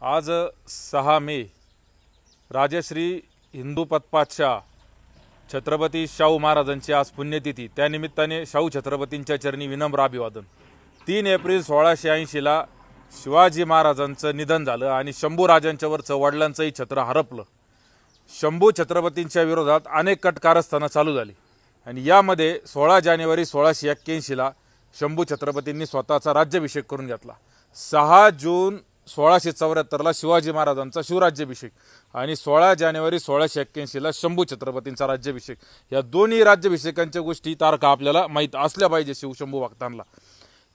आज 6 मे राजश्री हिंदू पदपातशाह छत्रपती शाहू महाराजांची आज पुण्यतिथी। त्यानिमित्ताने शाहू छत्रपतींच्या चरणी विनम्र अभिवादन। 3 एप्रिल 1680ला शिवाजी महाराजांचं निधन झालं आणि शंभू राजांच्यावरचं वडिलांचंही छत्र हरपलं। शंभू छत्रपतींच्या विरोधात अनेक कट कारस्थानं चालू झाली आणि यामध्ये 16 जानेवारी 1681ला शंभू छत्रपतींनी स्वतःचा राज्याभिषेक करून घेतला। 6 जून 1674ला शिवाजी महाराजांचा शिवराज्याभिषेक आणि 16 जानेवारी 1681ला शंभू छत्रपतींचा राज्याभिषेक। या दोन्ही राज्याभिषेकांच्या गोष्टी तारखा आपल्याला माहीत असल्या पाहिजे शिवशंभू भक्तांना।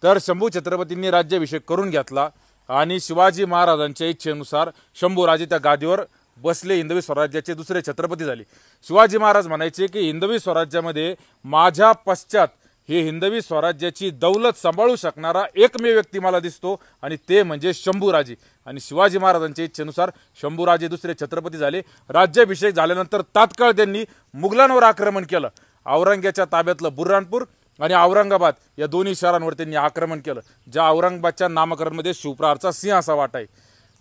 तर शंभू छत्रपतींनी राज्याभिषेक करून घेतला आणि शिवाजी महाराजांच्या इच्छेनुसार शंभूराजे त्या गादीवर बसले, हिंदवी स्वराज्याचे दुसरे छत्रपती झाले। शिवाजी महाराज म्हणायचे की हिंदवी स्वराज्यामध्ये माझ्या पश्चात हे हिंदवी स्वराज्याची दौलत सांभाळू शकणारा एकमेव व्यक्ती मला दिसतो आणि ते म्हणजे शंभूराजे। आणि शिवाजी महाराजांच्या इच्छेनुसार शंभूराजे दुसरे छत्रपती झाले। राज्याभिषेक झाल्यानंतर तात्काळ त्यांनी मुघलांवर आक्रमण केलं। औरंगाबादच्या ताब्यातलं बुऱ्हाणपूर आणि औरंगाबाद या दोन्ही शहरांवर त्यांनी आक्रमण केलं। ज्या औरंगाबादच्या नामकरणमध्ये शिवप्रहारचा सिंह असा वाटा आहे,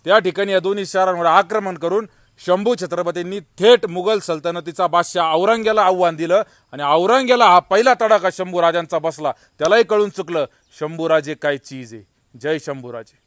त्या ठिकाणी या दोन्ही शहरांवर आक्रमण करून शंभू छत्रपतींनी थेट मुघल सल्तनतीचा बादशाह औरंग्याला आव्हान दिलं आणि औरंग्याला हा पहिला तडाखा शंभू राजांचा बसला। त्यालाही कळून चुकलं शंभूराजे काय चीज आहे। जय शंभूराजे।